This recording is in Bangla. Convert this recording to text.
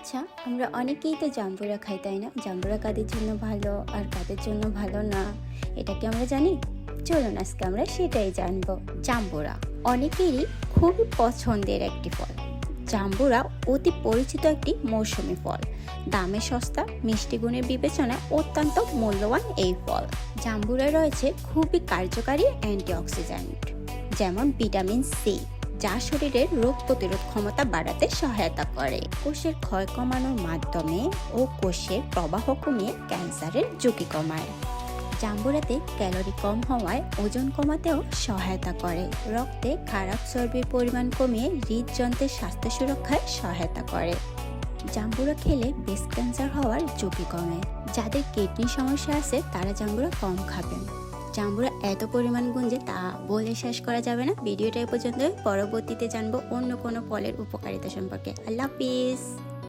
আচ্ছা, আমরা অনেকেই তো জাম্বুরা খাই, তাই না? জাম্বুরা কাদের জন্য ভালো আর কাদের জন্য ভালো না, এটা কি আমরা জানি? চলুন আজকে আমরা সেটাই জানবো। জাম্বুরা অনেকেরই খুবই পছন্দের একটি ফল। জাম্বুরা অতি পরিচিত একটি মৌসুমী ফল। দামে সস্তা, মিষ্টি গুণের বিবেচনায় অত্যন্ত মূল্যবান এই ফল। জাম্বুরায় রয়েছে খুবই কার্যকারী অ্যান্টিঅক্সিডেন্ট, যেমন ভিটামিন সি, যা শরীরের রোগ প্রতিরোধ ক্ষমতা বাড়াতে সহায়তা করে। কোষের ক্ষয় কমানোর মাধ্যমে ও কোষের প্রবাহ কমিয়ে ক্যান্সারের ঝুঁকি কমায়। জাম্বুরাতে ক্যালোরি কম হওয়ায় ওজন কমাতেও সহায়তা করে। রক্তে খারাপ চর্বির পরিমাণ কমিয়ে হৃদযন্ত্রের স্বাস্থ্য সুরক্ষায় সহায়তা করে। জাম্বুরা খেলে ব্রেস্ট ক্যান্সার হওয়ার ঝুঁকি কমে। যাদের কিডনি সমস্যা আছে তারা জাম্বুরা কম খাবেন। জাম্বুরা এত পরিমাণ গুণ যে তা বলে শেষ করা যাবে না। ভিডিওটা এই পর্যন্ত, পরবর্তীতে জানবো অন্য কোনো ফলের উপকারিতা সম্পর্কে। আল্লাহ হাফিজ।